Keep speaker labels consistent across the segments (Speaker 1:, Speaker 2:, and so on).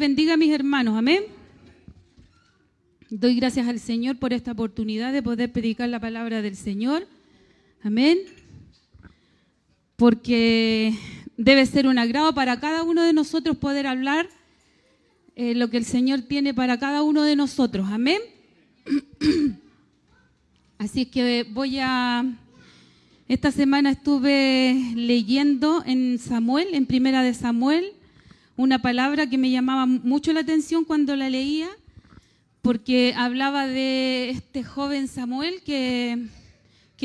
Speaker 1: bendiga a mis hermanos, amén. Doy gracias al Señor por esta oportunidad de poder predicar la palabra del Señor, amén. Porque debe ser un agrado para cada uno de nosotros poder hablar lo que el Señor tiene para cada uno de nosotros, amén. Así es que esta semana estuve leyendo en Samuel, en Primera de Samuel, una palabra que me llamaba mucho la atención cuando la leía, porque hablaba de este joven Samuel que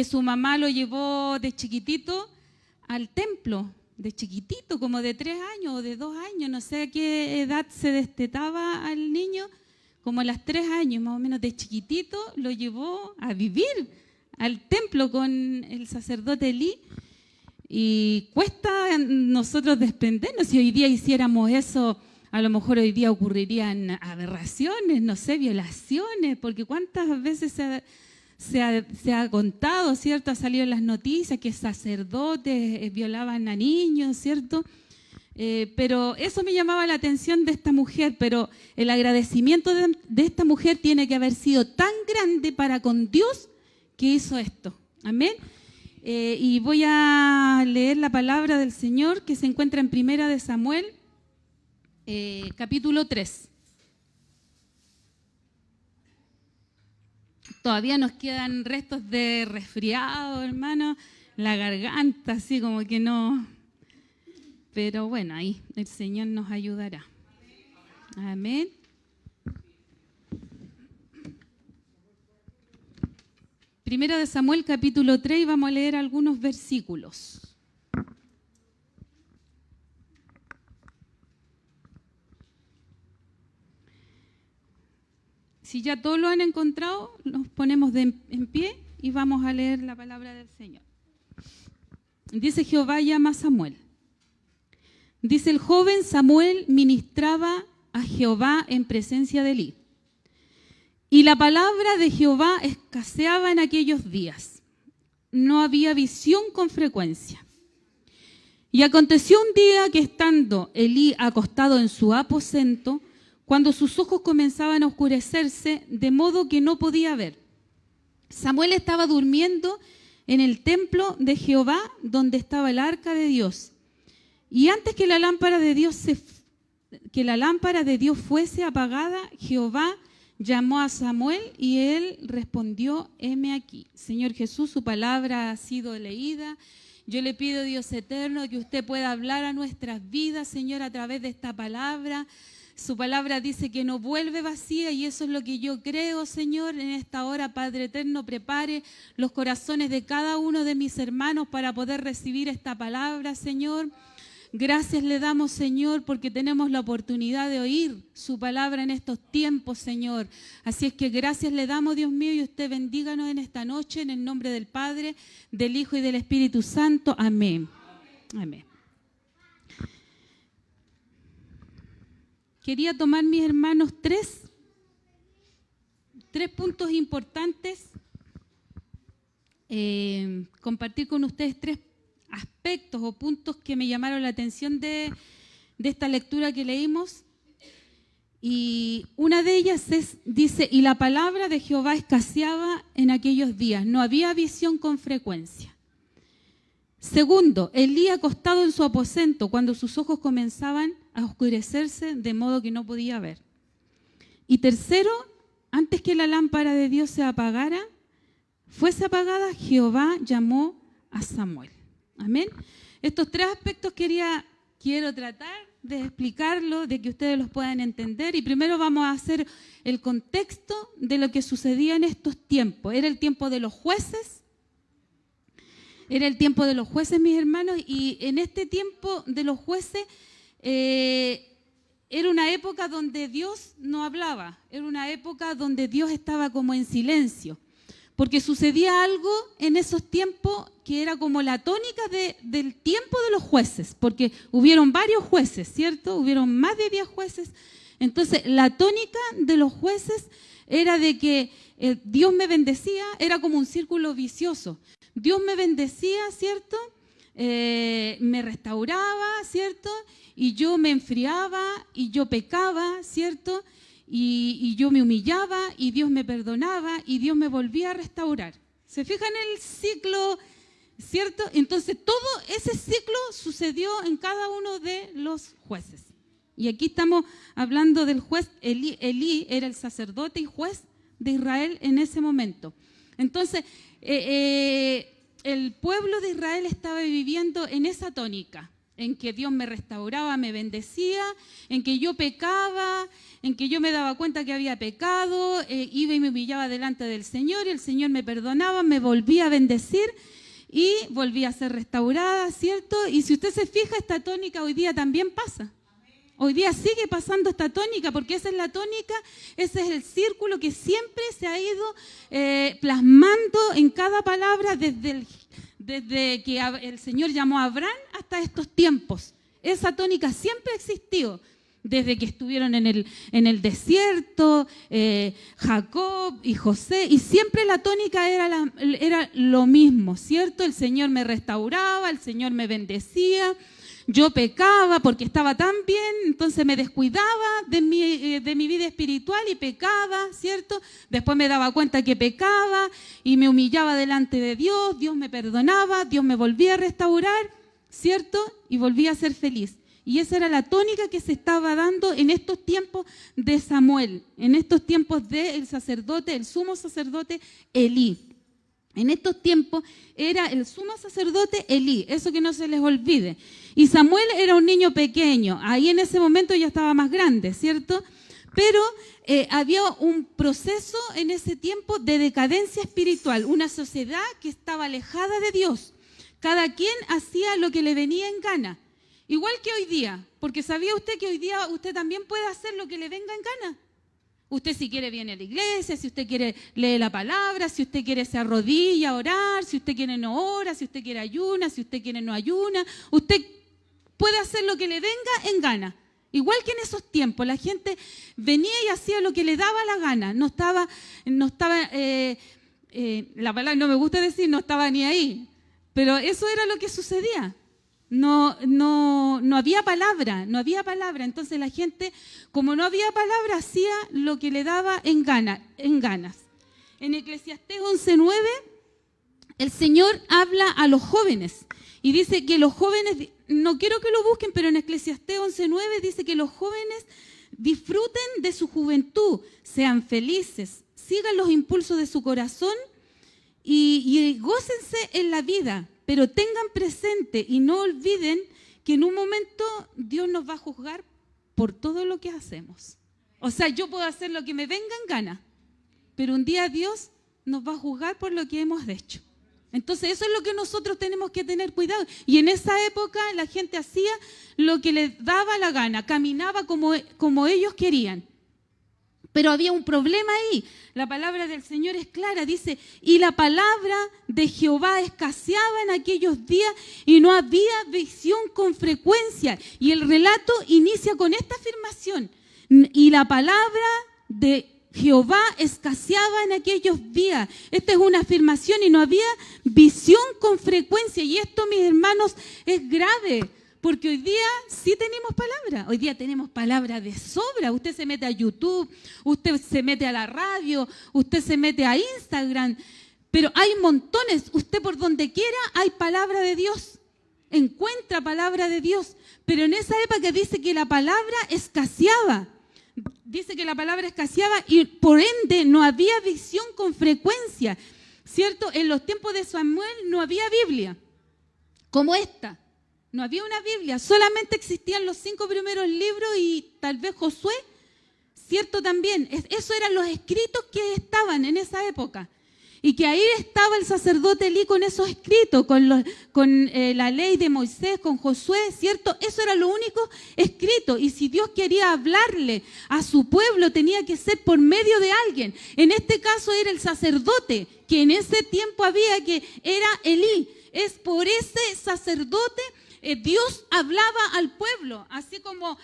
Speaker 1: su mamá lo llevó de chiquitito al templo, de chiquitito, como de 3 años o de 2 años, no sé a qué edad se destetaba al niño, como a los 3 años más o menos, de chiquitito lo llevó a vivir al templo con el sacerdote Elí. Y cuesta nosotros desprendernos. Si hoy día hiciéramos eso, a lo mejor hoy día ocurrirían aberraciones, no sé, violaciones, porque cuántas veces se ha contado, ¿cierto? Ha salido en las noticias que sacerdotes violaban a niños, ¿cierto? Pero eso me llamaba la atención de esta mujer, pero el agradecimiento de esta mujer tiene que haber sido tan grande para con Dios que hizo esto. Amén. Y voy a leer la palabra del Señor que se encuentra en Primera de Samuel, capítulo 3. Todavía nos quedan restos de resfriado, hermano, la garganta, así como que no. Pero bueno, ahí el Señor nos ayudará. Amén. Primera de Samuel, capítulo 3, y vamos a leer algunos versículos. Si ya todos lo han encontrado, nos ponemos en pie y vamos a leer la palabra del Señor. Dice: Jehová llama a Samuel. Dice: el joven Samuel ministraba a Jehová en presencia de Elí. Y la palabra de Jehová escaseaba en aquellos días. No había visión con frecuencia. Y aconteció un día que, estando Elí acostado en su aposento, cuando sus ojos comenzaban a oscurecerse, de modo que no podía ver, Samuel estaba durmiendo en el templo de Jehová, donde estaba el arca de Dios. Y antes que la lámpara de Dios fuese apagada, Jehová llamó a Samuel y él respondió: heme aquí. Señor Jesús, su palabra ha sido leída. Yo le pido, Dios eterno, que usted pueda hablar a nuestras vidas, Señor, a través de esta palabra. Su palabra dice que no vuelve vacía y eso es lo que yo creo, Señor. En esta hora, Padre eterno, prepare los corazones de cada uno de mis hermanos para poder recibir esta palabra, Señor. Gracias le damos, Señor, porque tenemos la oportunidad de oír su palabra en estos tiempos, Señor. Así es que gracias le damos, Dios mío, y usted bendíganos en esta noche, en el nombre del Padre, del Hijo y del Espíritu Santo. Amén. Amén. Quería tomar, mis hermanos, tres puntos importantes, compartir con ustedes 3 aspectos o puntos que me llamaron la atención de esta lectura que leímos. Y una de ellas dice: y la palabra de Jehová escaseaba en aquellos días, no había visión con frecuencia. Segundo, Elí acostado en su aposento cuando sus ojos comenzaban a oscurecerse de modo que no podía ver. Y tercero, antes que la lámpara de Dios fuese apagada, Jehová llamó a Samuel. Amén. Estos 3 aspectos quiero tratar de explicarlo, de que ustedes los puedan entender. Y primero vamos a hacer el contexto de lo que sucedía en estos tiempos. Era el tiempo de los jueces. Era el tiempo de los jueces, mis hermanos, y en este tiempo de los jueces era una época donde Dios no hablaba, era una época donde Dios estaba como en silencio, porque sucedía algo en esos tiempos que era como la tónica del tiempo de los jueces, porque hubieron varios jueces, ¿cierto? Hubieron más de 10 jueces. Entonces, la tónica de los jueces era de que Dios me bendecía, era como un círculo vicioso. Dios me bendecía, ¿cierto? me restauraba, ¿cierto? Y yo me enfriaba y yo pecaba, ¿cierto? Y yo me humillaba y Dios me perdonaba y Dios me volvía a restaurar. ¿Se fijan en el ciclo, cierto? Entonces todo ese ciclo sucedió en cada uno de los jueces. Y aquí estamos hablando del juez Elí. Elí era el sacerdote y juez de Israel en ese momento. Entonces, el pueblo de Israel estaba viviendo en esa tónica, en que Dios me restauraba, me bendecía, en que yo pecaba, en que yo me daba cuenta que había pecado, iba y me humillaba delante del Señor y el Señor me perdonaba, me volvía a bendecir y volvía a ser restaurada, ¿cierto? Y si usted se fija, esta tónica hoy día también pasa. Hoy día sigue pasando esta tónica, porque esa es la tónica, ese es el círculo que siempre se ha ido plasmando en cada palabra desde que el Señor llamó a Abraham hasta estos tiempos. Esa tónica siempre ha existido, desde que estuvieron en el desierto, Jacob y José, y siempre la tónica era lo mismo, ¿cierto? El Señor me restauraba, el Señor me bendecía. Yo pecaba porque estaba tan bien, entonces me descuidaba de mi vida espiritual y pecaba, ¿cierto? Después me daba cuenta que pecaba y me humillaba delante de Dios, Dios me perdonaba, Dios me volvía a restaurar, ¿cierto? Y volvía a ser feliz. Y esa era la tónica que se estaba dando en estos tiempos de Samuel, en estos tiempos del sacerdote, el sumo sacerdote Elí. En estos tiempos era el sumo sacerdote Elí, eso que no se les olvide. Y Samuel era un niño pequeño, ahí en ese momento ya estaba más grande, ¿cierto? Pero había un proceso en ese tiempo de decadencia espiritual, una sociedad que estaba alejada de Dios. Cada quien hacía lo que le venía en gana, igual que hoy día, porque ¿sabía usted que hoy día usted también puede hacer lo que le venga en gana? Usted si quiere viene a la iglesia, si usted quiere lee la palabra, si usted quiere se arrodilla a orar, si usted quiere no ora, si usted quiere ayuna, si usted quiere no ayuna. Usted puede hacer lo que le venga en gana. Igual que en esos tiempos, la gente venía y hacía lo que le daba la gana. No estaba la palabra no me gusta decir, no estaba ni ahí. Pero eso era lo que sucedía. No había palabra, no había palabra. Entonces la gente, como no había palabra, hacía lo que le daba en ganas. En Eclesiastés 11:9, el Señor habla a los jóvenes y dice que los jóvenes, no quiero que lo busquen, pero en Eclesiastés 11:9 dice que los jóvenes disfruten de su juventud, sean felices, sigan los impulsos de su corazón y gócense en la vida. Pero tengan presente y no olviden que en un momento Dios nos va a juzgar por todo lo que hacemos. O sea, yo puedo hacer lo que me venga en gana, pero un día Dios nos va a juzgar por lo que hemos hecho. Entonces eso es lo que nosotros tenemos que tener cuidado. Y en esa época la gente hacía lo que les daba la gana, caminaba como ellos querían. Pero había un problema ahí. La palabra del Señor es clara, dice, y la palabra de Jehová escaseaba en aquellos días y no había visión con frecuencia. Y el relato inicia con esta afirmación, y la palabra de Jehová escaseaba en aquellos días. Esta es una afirmación y no había visión con frecuencia. Y esto, mis hermanos, es grave. Porque hoy día sí tenemos palabra, hoy día tenemos palabra de sobra. Usted se mete a YouTube, usted se mete a la radio, usted se mete a Instagram, pero hay montones, usted por donde quiera hay palabra de Dios, encuentra palabra de Dios. Pero en esa época dice que la palabra escaseaba, y por ende no había visión con frecuencia, ¿cierto? En los tiempos de Samuel no había Biblia como esta. No había una Biblia, solamente existían los 5 primeros libros y tal vez Josué, ¿cierto? También, eso eran los escritos que estaban en esa época. Y que ahí estaba el sacerdote Elí con esos escritos, con la ley de Moisés, con Josué, ¿cierto? Eso era lo único escrito. Y si Dios quería hablarle a su pueblo, tenía que ser por medio de alguien. En este caso era el sacerdote, que en ese tiempo había, que era Elí. Es por ese sacerdote Dios hablaba al pueblo, así como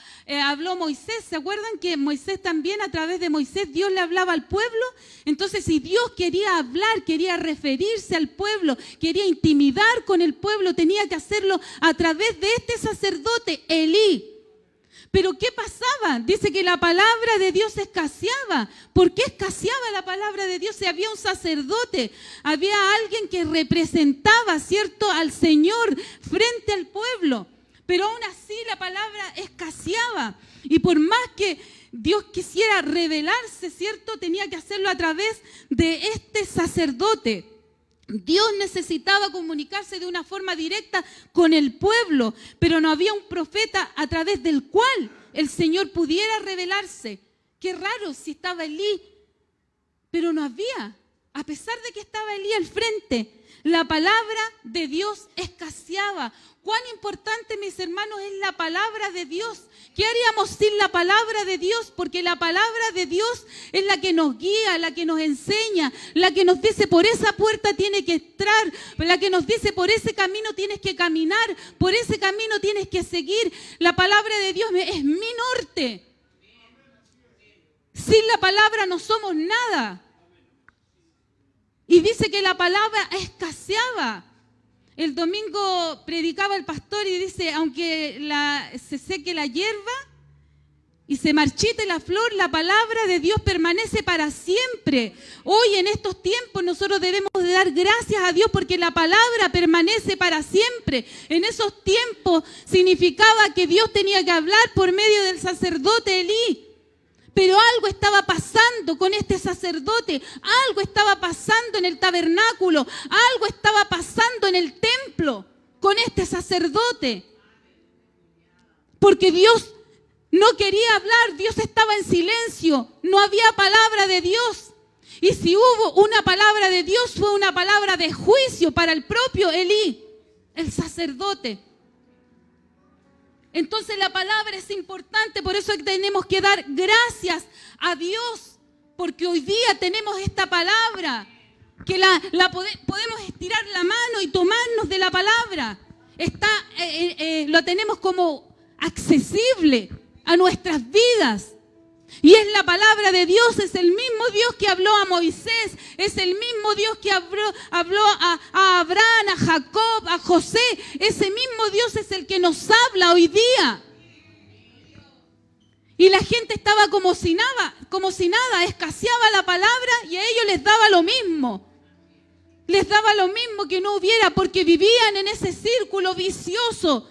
Speaker 1: habló Moisés. ¿Se acuerdan que Moisés también, a través de Moisés, Dios le hablaba al pueblo? Entonces, si Dios quería hablar, quería referirse al pueblo, quería intimidar con el pueblo, tenía que hacerlo a través de este sacerdote, Elí. Pero ¿qué pasaba? Dice que la palabra de Dios escaseaba. ¿Por qué escaseaba la palabra de Dios? Si había un sacerdote, había alguien que representaba, ¿cierto?, al Señor frente al pueblo. Pero aún así la palabra escaseaba. Y por más que Dios quisiera revelarse, ¿cierto?, tenía que hacerlo a través de este sacerdote. Dios necesitaba comunicarse de una forma directa con el pueblo, pero no había un profeta a través del cual el Señor pudiera revelarse. Qué raro si estaba Elí, pero no había. A pesar de que estaba Elí al frente, la palabra de Dios escaseaba. Cuán importante, mis hermanos, es la palabra de Dios. ¿Qué haríamos sin la palabra de Dios? Porque la palabra de Dios es la que nos guía, la que nos enseña, la que nos dice por esa puerta tiene que entrar, la que nos dice por ese camino tienes que caminar, por ese camino tienes que seguir. La palabra de Dios es mi norte. Sin la palabra no somos nada. Y dice que la palabra escaseaba. El domingo predicaba el pastor y dice, aunque se seque la hierba y se marchite la flor, la palabra de Dios permanece para siempre. Hoy en estos tiempos nosotros debemos de dar gracias a Dios porque la palabra permanece para siempre. En esos tiempos significaba que Dios tenía que hablar por medio del sacerdote Elí. Pero algo estaba pasando con este sacerdote, algo estaba pasando en el tabernáculo, algo estaba pasando en el templo con este sacerdote. Porque Dios no quería hablar, Dios estaba en silencio, no había palabra de Dios. Y si hubo una palabra de Dios, fue una palabra de juicio para el propio Elí, el sacerdote. Entonces la palabra es importante, por eso tenemos que dar gracias a Dios, porque hoy día tenemos esta palabra, que podemos estirar la mano y tomarnos de la palabra. Lo tenemos como accesible a nuestras vidas. Y es la palabra de Dios, es el mismo Dios que habló a Moisés, es el mismo Dios que habló a Abraham, a Jacob, a José. Ese mismo Dios es el que nos habla hoy día. Y la gente estaba como si nada, escaseaba la palabra y a ellos les daba lo mismo. Les daba lo mismo que no hubiera, porque vivían en ese círculo vicioso.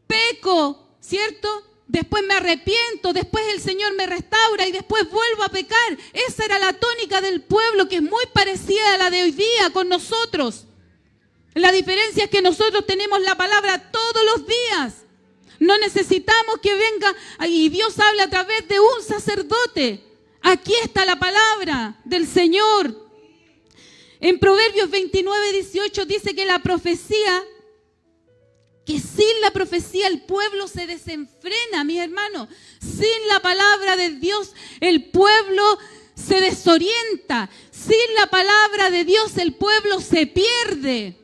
Speaker 1: Peco, ¿cierto? Después me arrepiento, después el Señor me restaura y después vuelvo a pecar. Esa era la tónica del pueblo, que es muy parecida a la de hoy día con nosotros. La diferencia es que nosotros tenemos la palabra todos los días. No necesitamos que venga y Dios hable a través de un sacerdote. Aquí está la palabra del Señor. En Proverbios 29:18 dice que la profecía, que sin la profecía el pueblo se desenfrena, mis hermanos. Sin la palabra de Dios el pueblo se desorienta. Sin la palabra de Dios el pueblo se pierde.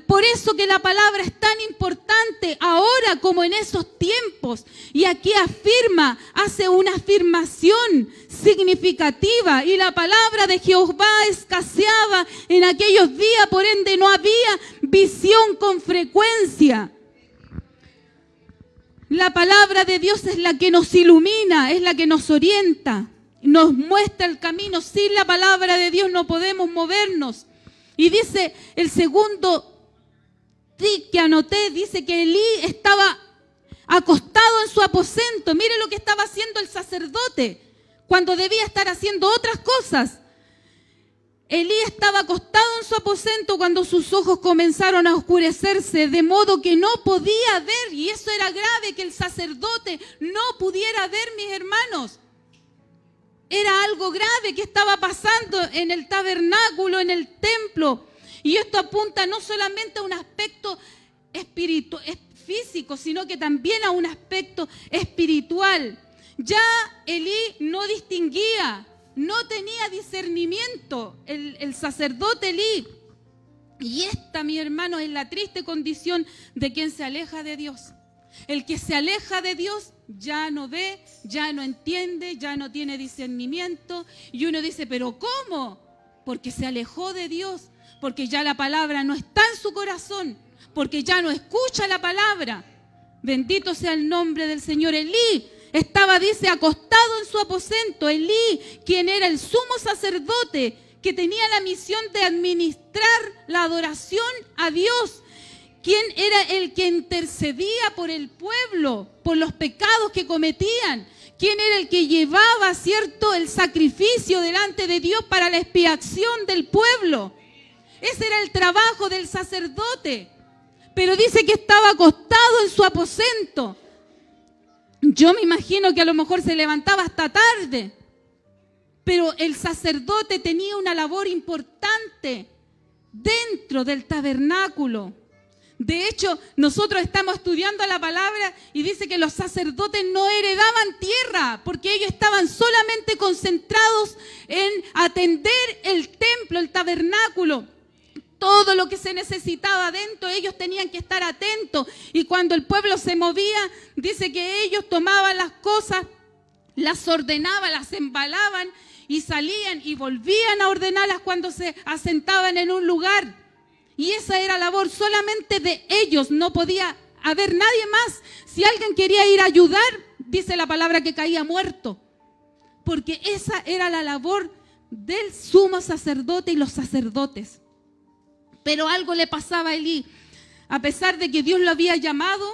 Speaker 1: Por eso que la palabra es tan importante ahora como en esos tiempos. Y aquí hace una afirmación significativa. Y la palabra de Jehová escaseaba en aquellos días, por ende no había visión con frecuencia. La palabra de Dios es la que nos ilumina, es la que nos orienta, nos muestra el camino. Sin la palabra de Dios no podemos movernos. Y dice el segundo que anoté, dice que Elí estaba acostado en su aposento. Mire lo que estaba haciendo el sacerdote cuando debía estar haciendo otras cosas. Elí estaba acostado en su aposento cuando sus ojos comenzaron a oscurecerse, de modo que no podía ver. Y eso era grave, que el sacerdote no pudiera ver, mis hermanos. Era algo grave que estaba pasando en el tabernáculo, en el templo. Y esto apunta no solamente a un aspecto físico, sino que también a un aspecto espiritual. Ya Elí no distinguía, no tenía discernimiento, el sacerdote Elí. Y esta, mi hermano, es la triste condición de quien se aleja de Dios. El que se aleja de Dios ya no ve, ya no entiende, ya no tiene discernimiento. Y uno dice, ¿pero cómo? Porque se alejó de Dios, porque ya la palabra no está en su corazón, porque ya no escucha la palabra. Bendito sea el nombre del Señor. Elí estaba, dice, acostado en su aposento. Elí, quien era el sumo sacerdote, que tenía la misión de administrar la adoración a Dios, quien era el que intercedía por el pueblo, por los pecados que cometían, quien era el que llevaba, ¿cierto?, el sacrificio delante de Dios para la expiación del pueblo. Ese era el trabajo del sacerdote. Pero dice que estaba acostado en su aposento. Yo me imagino que a lo mejor se levantaba hasta tarde. Pero el sacerdote tenía una labor importante dentro del tabernáculo. De hecho, nosotros estamos estudiando la palabra y dice que los sacerdotes no heredaban tierra porque ellos estaban solamente concentrados en atender el templo, el tabernáculo. Todo lo que se necesitaba dentro, ellos tenían que estar atentos. Y cuando el pueblo se movía, dice que ellos tomaban las cosas, las ordenaban, las embalaban y salían y volvían a ordenarlas cuando se asentaban en un lugar. Y esa era labor solamente de ellos, no podía haber nadie más. Si alguien quería ir a ayudar, dice la palabra que caía muerto. Porque esa era la labor del sumo sacerdote y los sacerdotes. Pero algo le pasaba a Elí. A pesar de que Dios lo había llamado,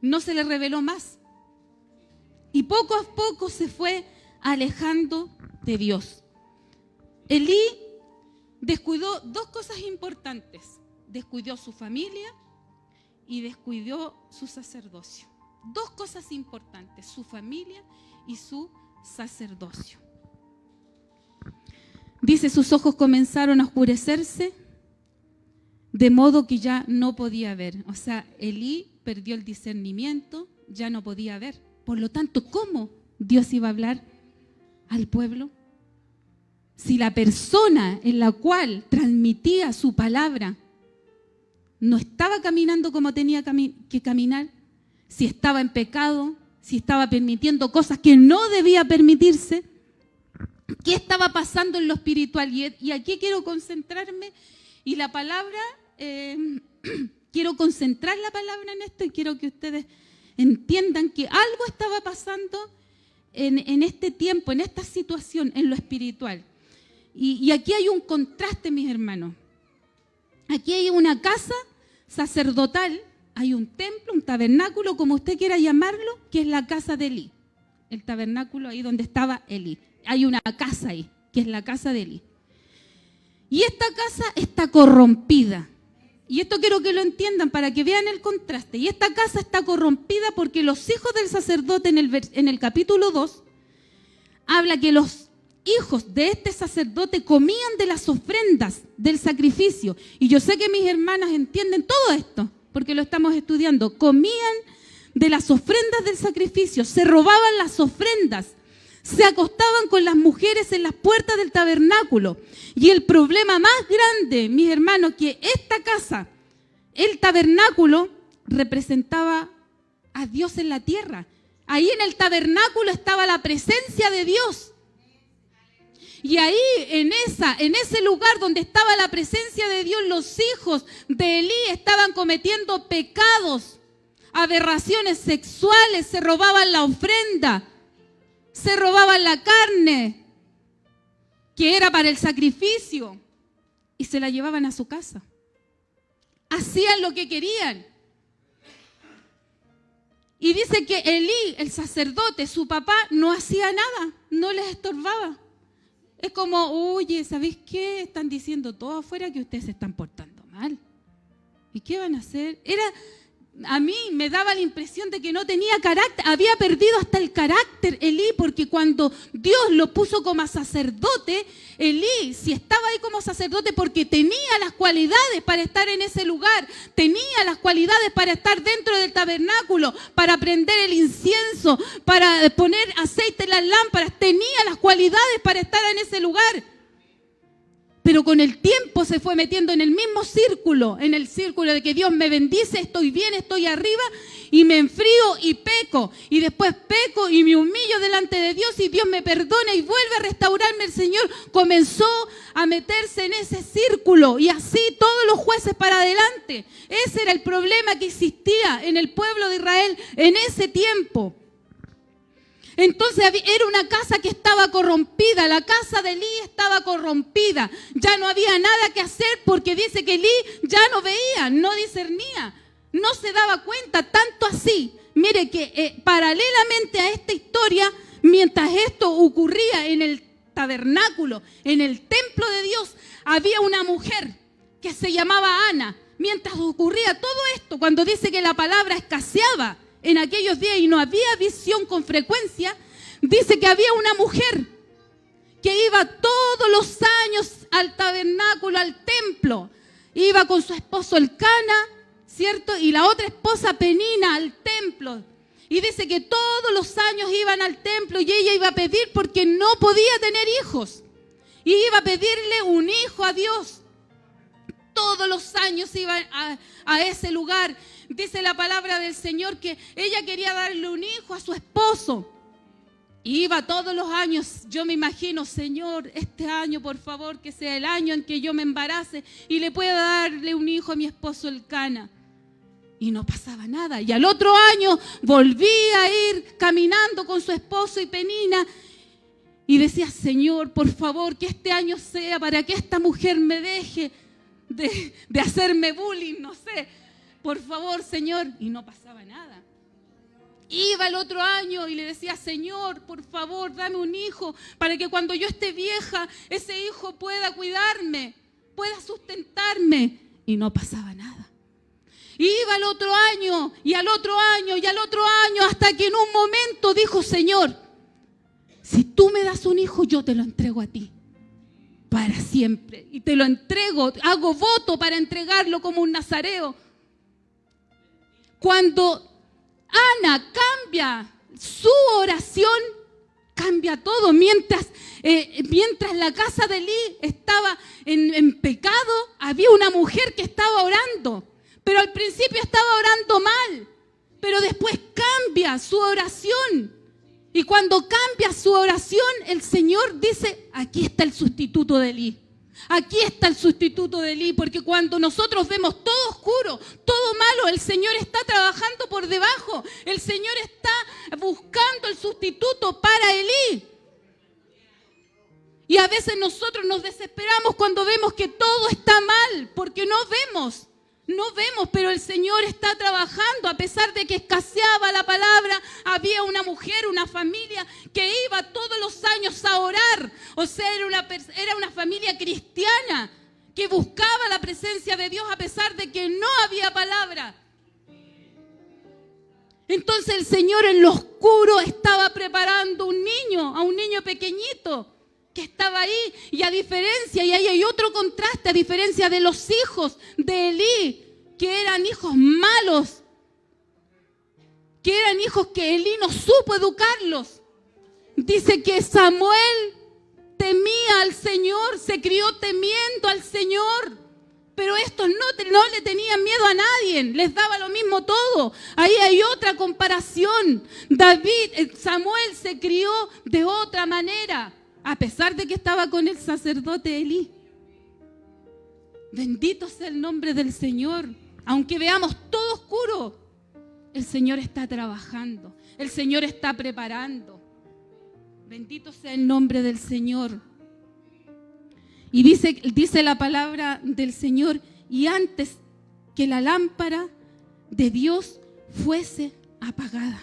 Speaker 1: no se le reveló más. Y poco a poco se fue alejando de Dios. Elí descuidó dos cosas importantes. Descuidó su familia y descuidó su sacerdocio. Dos cosas importantes, su familia y su sacerdocio. Dice, sus ojos comenzaron a oscurecerse, de modo que ya no podía ver. O sea, Elí perdió el discernimiento, ya no podía ver. Por lo tanto, ¿cómo Dios iba a hablar al pueblo? Si la persona en la cual transmitía su palabra no estaba caminando como tenía que caminar, si estaba en pecado, si estaba permitiendo cosas que no debía permitirse, ¿qué estaba pasando en lo espiritual? Y aquí quiero concentrarme y la palabra, quiero concentrar la palabra en esto y quiero que ustedes entiendan que algo estaba pasando en este tiempo, en esta situación, en lo espiritual. Y aquí hay un contraste, mis hermanos. Aquí hay una casa sacerdotal, hay un templo, un tabernáculo, como usted quiera llamarlo, que es la casa de Elí. El tabernáculo ahí donde estaba Elí. Hay una casa ahí, que es la casa de Elí. Y esta casa está corrompida. Y esto quiero que lo entiendan para que vean el contraste. Y esta casa está corrompida porque los hijos del sacerdote en el capítulo 2 habla que los hijos de este sacerdote comían de las ofrendas del sacrificio. Y yo sé que mis hermanas entienden todo esto, porque lo estamos estudiando. Comían de las ofrendas del sacrificio, se robaban las ofrendas, se acostaban con las mujeres en las puertas del tabernáculo. Y el problema más grande, mis hermanos, que esta casa, el tabernáculo, representaba a Dios en la tierra. Ahí en el tabernáculo estaba la presencia de Dios. Y ahí, en ese lugar donde estaba la presencia de Dios, los hijos de Elí estaban cometiendo pecados, aberraciones sexuales, se robaban la ofrenda, se robaban la carne, que era para el sacrificio, y se la llevaban a su casa. Hacían lo que querían. Y dice que Elí, el sacerdote, su papá, no hacía nada, no les estorbaba. Es como, oye, ¿sabéis qué? Están diciendo todo afuera que ustedes se están portando mal. ¿Y qué van a hacer? A mí me daba la impresión de que no tenía carácter, había perdido hasta el carácter Elí, porque cuando Dios lo puso como sacerdote, Elí, si estaba ahí como sacerdote porque tenía las cualidades para estar en ese lugar, tenía las cualidades para estar dentro del tabernáculo, para prender el incienso, para poner aceite en las lámparas, tenía las cualidades para estar en ese lugar. pero con el tiempo se fue metiendo en el mismo círculo, en el círculo de que Dios me bendice, estoy bien, estoy arriba, y me enfrío y peco, y después peco y me humillo delante de Dios y Dios me perdona y vuelve a restaurarme. El Señor comenzó a meterse en ese círculo y así todos los jueces para adelante. Ese era el problema que existía en el pueblo de Israel en ese tiempo. Entonces era una casa que estaba corrompida, la casa de Elí estaba corrompida, ya no había nada que hacer porque dice que Elí ya no veía, no discernía, no se daba cuenta, tanto así. Mire que paralelamente a esta historia, mientras esto ocurría en el tabernáculo, en el templo de Dios, había una mujer que se llamaba Ana. Mientras ocurría todo esto, cuando dice que la palabra escaseaba en aquellos días y no había visión con frecuencia, dice que había una mujer que iba todos los años al tabernáculo, al templo. Iba con su esposo Elcana, ¿cierto? Y la otra esposa Penina al templo. Y dice que todos los años iban al templo y ella iba a pedir porque no podía tener hijos. Y iba a pedirle un hijo a Dios. Todos los años iba a ese lugar. Dice la palabra del Señor que ella quería darle un hijo a su esposo. Y iba todos los años. Yo me imagino, Señor, este año, por favor, que sea el año en que yo me embarace y le pueda darle un hijo a mi esposo Elcana. Y no pasaba nada. Y al otro año volvía a ir caminando con su esposo y Penina. Y decía, Señor, por favor, que este año sea para que esta mujer me deje de hacerme bullying, no sé. Por favor, Señor. Y no pasaba nada. Iba el otro año y le decía, Señor, por favor, dame un hijo para que cuando yo esté vieja, ese hijo pueda cuidarme, pueda sustentarme. Y no pasaba nada. Iba el otro año y al otro año y al otro año hasta que en un momento dijo, Señor, si tú me das un hijo, yo te lo entrego a ti para siempre. Y te lo entrego, hago voto para entregarlo como un nazareo. Cuando Ana cambia su oración, cambia todo. Mientras la casa de Elí estaba en pecado, había una mujer que estaba orando. Pero al principio estaba orando mal, pero después cambia su oración. Y cuando cambia su oración, el Señor dice, aquí está el sustituto de Elí. Aquí está el sustituto de Elí, porque cuando nosotros vemos todo oscuro, todo malo, el Señor está trabajando por debajo. El Señor está buscando el sustituto para Elí. Y a veces nosotros nos desesperamos cuando vemos que todo está mal, porque no vemos, pero el Señor está trabajando. A pesar de que escaseaba la palabra, había una mujer, una familia que iba todos los años a orar. O sea, era una familia cristiana que buscaba la presencia de Dios a pesar de que no había palabra. Entonces el Señor en lo oscuro estaba preparando a un niño pequeñito que estaba ahí. Y a diferencia, y ahí hay otro contraste, a diferencia de los hijos de Elí, que eran hijos malos, que eran hijos que Elí no supo educarlos. Dice que Samuel temía al Señor, se crió temiendo al Señor. Pero estos no le tenían miedo a nadie, les daba lo mismo todo. Ahí hay otra comparación. Samuel se crió de otra manera, a pesar de que estaba con el sacerdote Elí. Bendito sea el nombre del Señor. Aunque veamos todo oscuro, el Señor está trabajando, el Señor está preparando. Bendito sea el nombre del Señor. Y dice la palabra del Señor, y antes que la lámpara de Dios fuese apagada,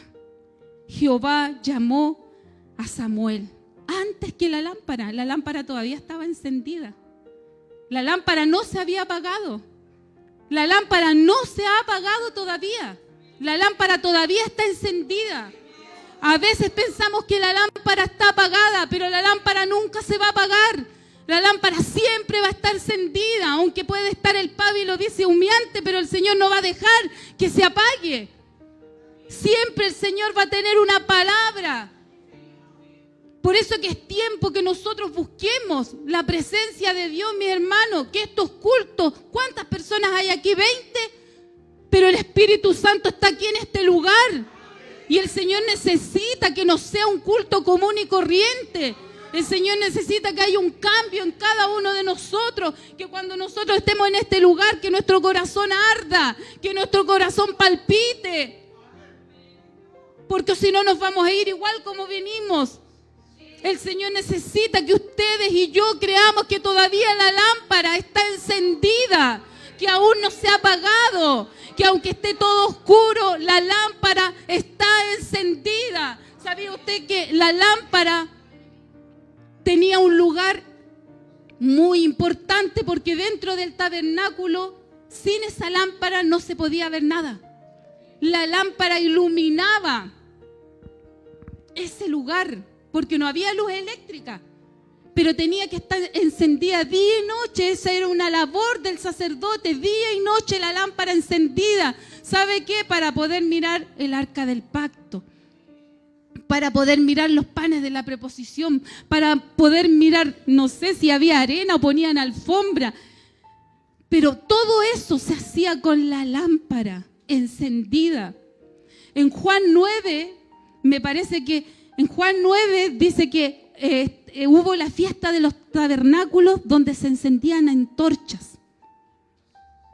Speaker 1: Jehová llamó a Samuel. Antes que la lámpara todavía estaba encendida. La lámpara no se había apagado. La lámpara no se ha apagado todavía. La lámpara todavía está encendida. A veces pensamos que la lámpara está apagada, pero la lámpara nunca se va a apagar. La lámpara siempre va a estar encendida, aunque puede estar el pábilo, dice, humeante, pero el Señor no va a dejar que se apague. Siempre el Señor va a tener una palabra. Por eso que es tiempo que nosotros busquemos la presencia de Dios, mi hermano, que estos cultos, ¿cuántas personas hay aquí? 20, pero el Espíritu Santo está aquí en este lugar. Y el Señor necesita que no sea un culto común y corriente. El Señor necesita que haya un cambio en cada uno de nosotros, que cuando nosotros estemos en este lugar, que nuestro corazón arda, que nuestro corazón palpite. Porque si no nos vamos a ir igual como venimos. El Señor necesita que ustedes y yo creamos que todavía la lámpara está encendida, que aún no se ha apagado, que aunque esté todo oscuro, la lámpara está encendida. ¿Sabía usted que la lámpara tenía un lugar muy importante? Porque dentro del tabernáculo, sin esa lámpara no se podía ver nada. La lámpara iluminaba ese lugar, porque no había luz eléctrica, pero tenía que estar encendida día y noche. Esa era una labor del sacerdote, día y noche la lámpara encendida. ¿Sabe qué? Para poder mirar el arca del pacto, para poder mirar los panes de la preposición, para poder mirar, no sé si había arena o ponían alfombra, pero todo eso se hacía con la lámpara encendida. En Juan 9, me parece que en Juan 9 dice que hubo la fiesta de los tabernáculos donde se encendían antorchas.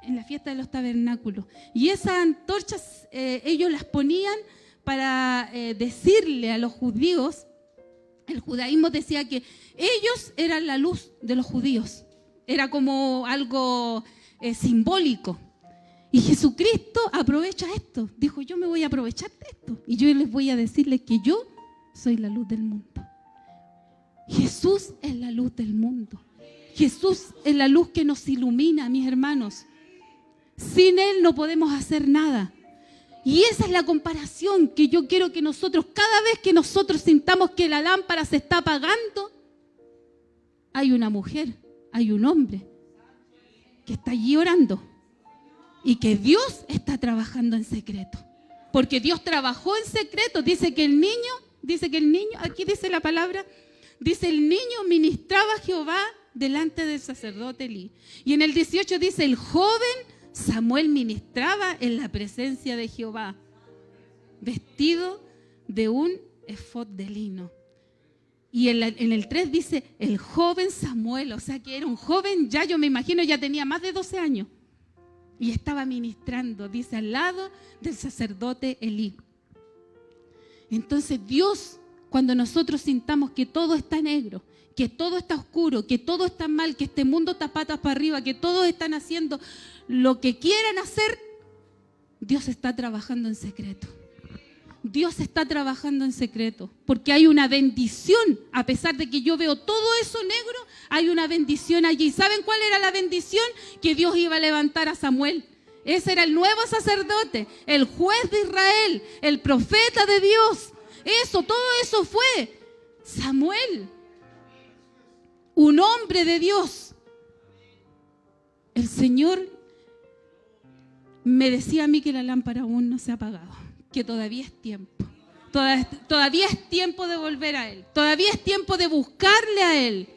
Speaker 1: En la fiesta de los tabernáculos. Y esas antorchas ellos las ponían para decirle a los judíos. El judaísmo decía que ellos eran la luz de los judíos. Era como algo simbólico. Y Jesucristo aprovecha esto. Dijo, yo me voy a aprovechar de esto. Y yo les voy a decirles que yo soy la luz del mundo. Jesús es la luz del mundo. Jesús es la luz que nos ilumina, mis hermanos. Sin Él no podemos hacer nada. Y esa es la comparación que yo quiero que nosotros, cada vez que nosotros sintamos que la lámpara se está apagando, hay una mujer, hay un hombre que está allí orando y que Dios está trabajando en secreto. Porque Dios trabajó en secreto. Dice que el niño, aquí dice la palabra, dice el niño ministraba a Jehová delante del sacerdote Elí. Y en el 18 dice el joven Samuel ministraba en la presencia de Jehová, vestido de un efod de lino. Y en el 3 dice el joven Samuel, o sea que era un joven, ya yo me imagino ya tenía más de 12 años. Y estaba ministrando, dice, al lado del sacerdote Elí. Entonces Dios, cuando nosotros sintamos que todo está negro, que todo está oscuro, que todo está mal, que este mundo está patas para arriba, que todos están haciendo lo que quieran hacer, Dios está trabajando en secreto. Dios está trabajando en secreto, porque hay una bendición. A pesar de que yo veo todo eso negro, hay una bendición allí. ¿Saben cuál era la bendición? Que Dios iba a levantar a Samuel. Ese era el nuevo sacerdote, el juez de Israel, el profeta de Dios. Todo eso fue Samuel, un hombre de Dios. El Señor me decía a mí que la lámpara aún no se ha apagado, que todavía es tiempo. Todavía es tiempo de volver a Él. Todavía es tiempo de buscarle a Él.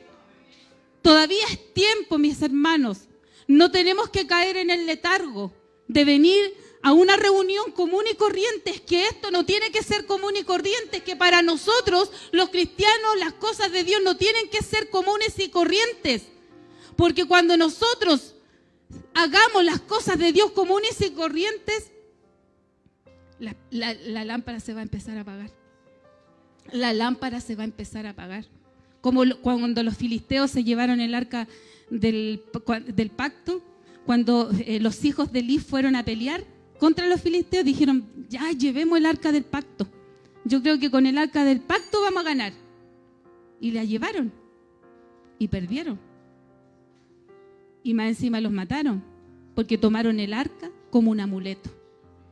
Speaker 1: Todavía es tiempo, mis hermanos. No tenemos que caer en el letargo de venir a una reunión común y corriente. Es que esto no tiene que ser común y corriente. Es que para nosotros, los cristianos, las cosas de Dios no tienen que ser comunes y corrientes. Porque cuando nosotros hagamos las cosas de Dios comunes y corrientes, la lámpara se va a empezar a apagar. La lámpara se va a empezar a apagar. Como cuando los filisteos se llevaron el arca del pacto, cuando los hijos de Elí fueron a pelear contra los filisteos, dijeron, ya llevemos el arca del pacto. Yo creo que con el arca del pacto vamos a ganar. Y la llevaron y perdieron. Y más encima los mataron, porque tomaron el arca como un amuleto.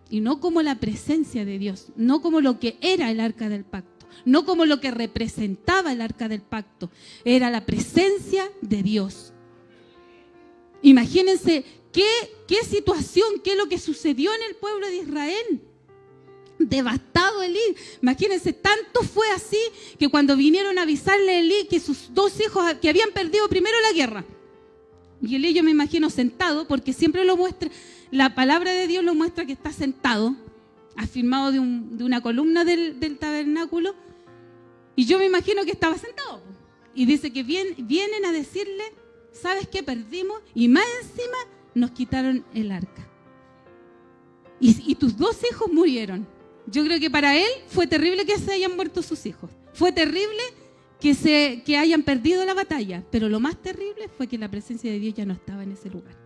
Speaker 1: Y no como la presencia de Dios, no como lo que era el arca del pacto, no como lo que representaba el arca del pacto, era la presencia de Dios. Imagínense qué situación, qué es lo que sucedió en el pueblo de Israel. devastado Elí. Imagínense, tanto fue así que cuando vinieron a avisarle a Elí que sus 2 hijos que habían perdido primero la guerra. Y Elí, yo me imagino sentado, porque siempre lo muestra, la palabra de Dios lo muestra que está sentado, afirmado de una columna del tabernáculo, y yo me imagino que estaba sentado. Y dice que vienen a decirle, ¿sabes qué? Perdimos y más encima nos quitaron el arca. Y tus 2 hijos murieron. Yo creo que para él fue terrible que se hayan muerto sus hijos. Fue terrible que hayan perdido la batalla. Pero lo más terrible fue que la presencia de Dios ya no estaba en ese lugar.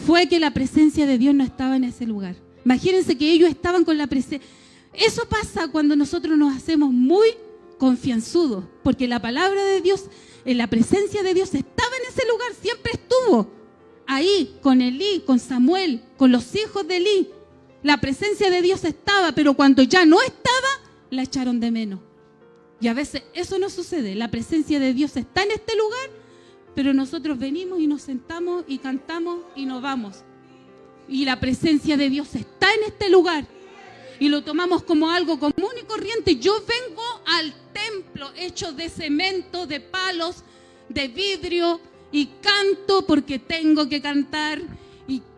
Speaker 1: Fue que la presencia de Dios no estaba en ese lugar. Imagínense que ellos estaban con la presencia. Eso pasa cuando nosotros nos hacemos muy confianzudos. Porque la palabra de Dios, la presencia de Dios estaba en ese lugar. Siempre estuvo ahí con Elí, con Samuel, con los hijos de Elí. La presencia de Dios estaba, pero cuando ya no estaba, la echaron de menos. Y a veces eso no sucede. La presencia de Dios está en este lugar, pero nosotros venimos y nos sentamos y cantamos y nos vamos. Y la presencia de Dios está en este lugar. Y lo tomamos como algo común y corriente. Yo vengo al templo hecho de cemento, de palos, de vidrio, y canto porque tengo que cantar,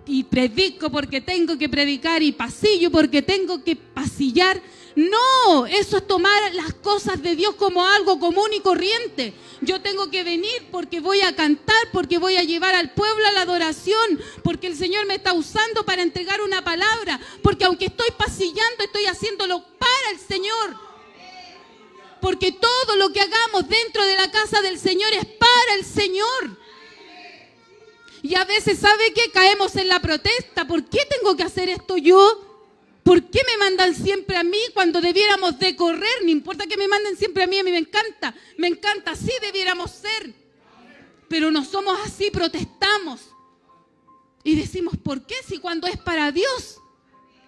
Speaker 1: y predico porque tengo que predicar, y pasillo porque tengo que pasillar. No, eso es tomar las cosas de Dios como algo común y corriente. Yo tengo que venir porque voy a cantar, porque voy a llevar al pueblo a la adoración, porque el Señor me está usando para entregar una palabra, porque aunque estoy pasillando, estoy haciéndolo para el Señor. Porque todo lo que hagamos dentro de la casa del Señor es para el Señor. Y a veces, ¿sabe qué? Caemos en la protesta. ¿Por qué tengo que hacer esto yo? ¿Por qué me mandan siempre a mí cuando debiéramos de correr? No importa que me manden siempre a mí me encanta. Me encanta, así debiéramos ser. Pero no somos así, protestamos. Y decimos, ¿por qué? Si cuando es para Dios,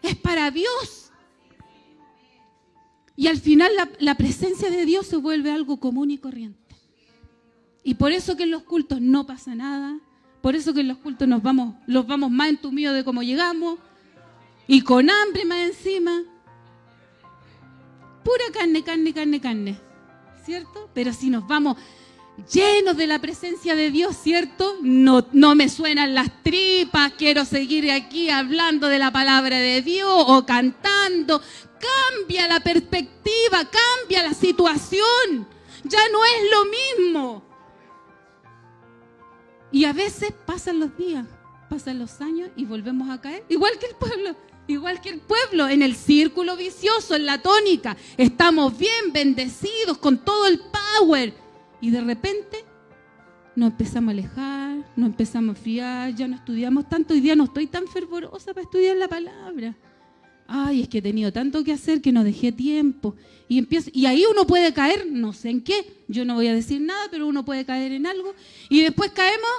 Speaker 1: es para Dios. Y al final la presencia de Dios se vuelve algo común y corriente. Y por eso que en los cultos no pasa nada. Por eso que en los cultos los vamos más entumidos de cómo llegamos. Y con hambre más encima. Pura carne, carne, carne, carne. ¿Cierto? Pero si nos vamos llenos de la presencia de Dios, ¿cierto? No me suenan las tripas, quiero seguir aquí hablando de la palabra de Dios o cantando. Cambia la perspectiva, cambia la situación. Ya no es lo mismo. Y a veces pasan los días, pasan los años y volvemos a caer, igual que el pueblo, en el círculo vicioso, en la tónica. Estamos bien bendecidos con todo el power y de repente nos empezamos a alejar, nos empezamos a enfriar, ya no estudiamos tanto. Hoy día no estoy tan fervorosa para estudiar la palabra. Ay, es que he tenido tanto que hacer que no dejé tiempo. Y ahí uno puede caer, no sé en qué, yo no voy a decir nada, pero uno puede caer en algo. Y después caemos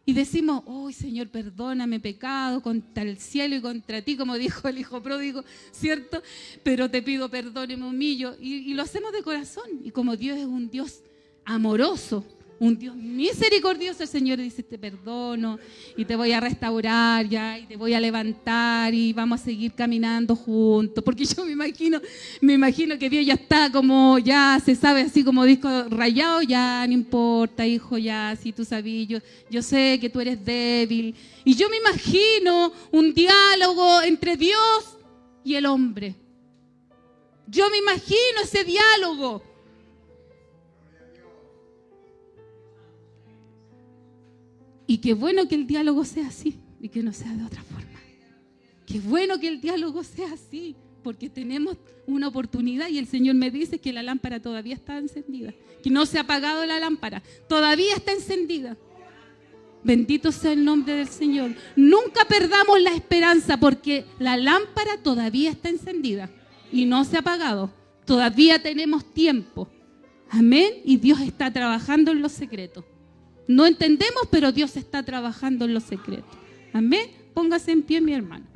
Speaker 1: y decimos, oh Señor, perdóname pecado contra el cielo y contra ti, como dijo el hijo pródigo, ¿cierto? Pero te pido perdón y me humillo. Y lo hacemos de corazón. Y como Dios es un Dios amoroso, un Dios misericordioso, el Señor dice, te perdono y te voy a restaurar ya y te voy a levantar y vamos a seguir caminando juntos. Porque yo me imagino que Dios ya está como, ya se sabe así como disco rayado, ya no importa, hijo, ya, si tú sabías, yo sé que tú eres débil. Y yo me imagino un diálogo entre Dios y el hombre. Yo me imagino ese diálogo. Y qué bueno que el diálogo sea así y que no sea de otra forma. Qué bueno que el diálogo sea así, porque tenemos una oportunidad y el Señor me dice que la lámpara todavía está encendida, que no se ha apagado la lámpara, todavía está encendida. Bendito sea el nombre del Señor. Nunca perdamos la esperanza porque la lámpara todavía está encendida y no se ha apagado. Todavía tenemos tiempo. Amén. Y Dios está trabajando en los secretos. No entendemos, pero Dios está trabajando en los secretos. Amén. Póngase en pie, mi hermano.